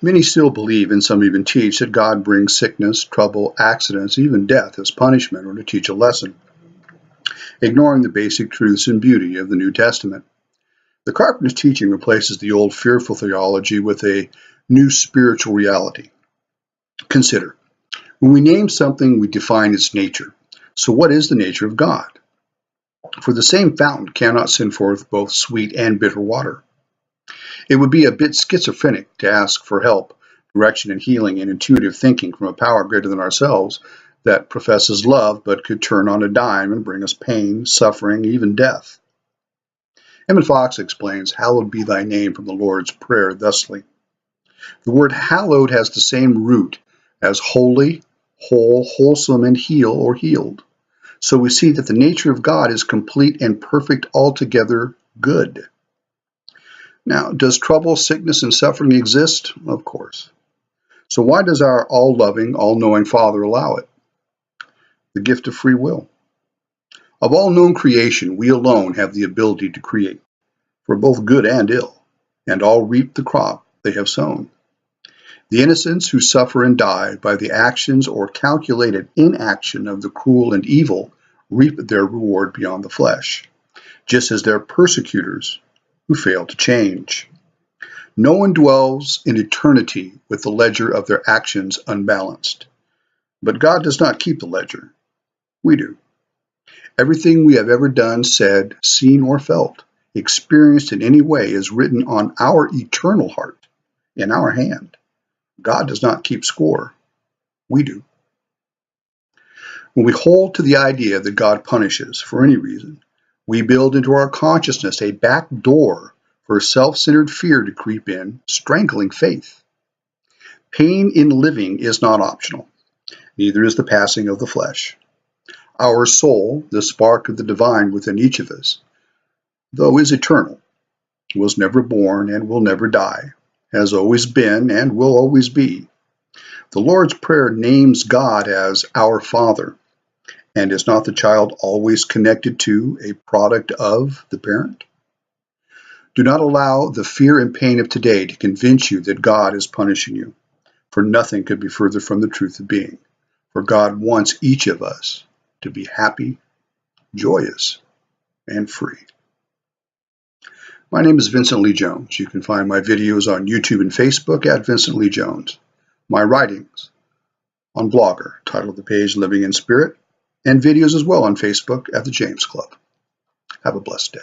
Many still believe, and some even teach, that God brings sickness, trouble, accidents, even death as punishment or to teach a lesson, ignoring the basic truths and beauty of the New Testament. The carpenter's teaching replaces the old fearful theology with a new spiritual reality. Consider, when we name something, we define its nature. So what is the nature of God? For the same fountain cannot send forth both sweet and bitter water. It would be a bit schizophrenic to ask for help, direction, and healing and intuitive thinking from a power greater than ourselves that professes love but could turn on a dime and bring us pain, suffering, even death. Emmett Fox explains, "Hallowed be thy name," from the Lord's Prayer thusly. The word hallowed has the same root as holy, whole, wholesome, and heal or healed. So we see that the nature of God is complete and perfect, altogether good. Now, does trouble, sickness, and suffering exist? Of course. So why does our all-loving, all-knowing Father allow it? The gift of free will. Of all known creation, we alone have the ability to create, for both good and ill, and all reap the crop they have sown. The innocents who suffer and die by the actions or calculated inaction of the cruel and evil reap their reward beyond the flesh, just as their persecutors who fail to change. No one dwells in eternity with the ledger of their actions unbalanced. But God does not keep the ledger. We do. Everything we have ever done, said, seen, or felt, experienced in any way is written on our eternal heart, in our hand. God does not keep score. We do. When we hold to the idea that God punishes for any reason, we build into our consciousness a back door for self-centered fear to creep in, strangling faith. Pain in living is not optional. Neither is the passing of the flesh. Our soul, the spark of the divine within each of us, though is eternal, was never born and will never die, has always been and will always be. The Lord's Prayer names God as our Father, and is not the child always connected to, a product of, the parent? Do not allow the fear and pain of today to convince you that God is punishing you, for nothing could be further from the truth of being, for God wants each of us to be happy, joyous, and free. My name is Vincent Lee Jones. You can find my videos on YouTube and Facebook at Vincent Lee Jones. My writings on Blogger, titled the page Living in Spirit, and videos as well on Facebook at the James Club. Have a blessed day.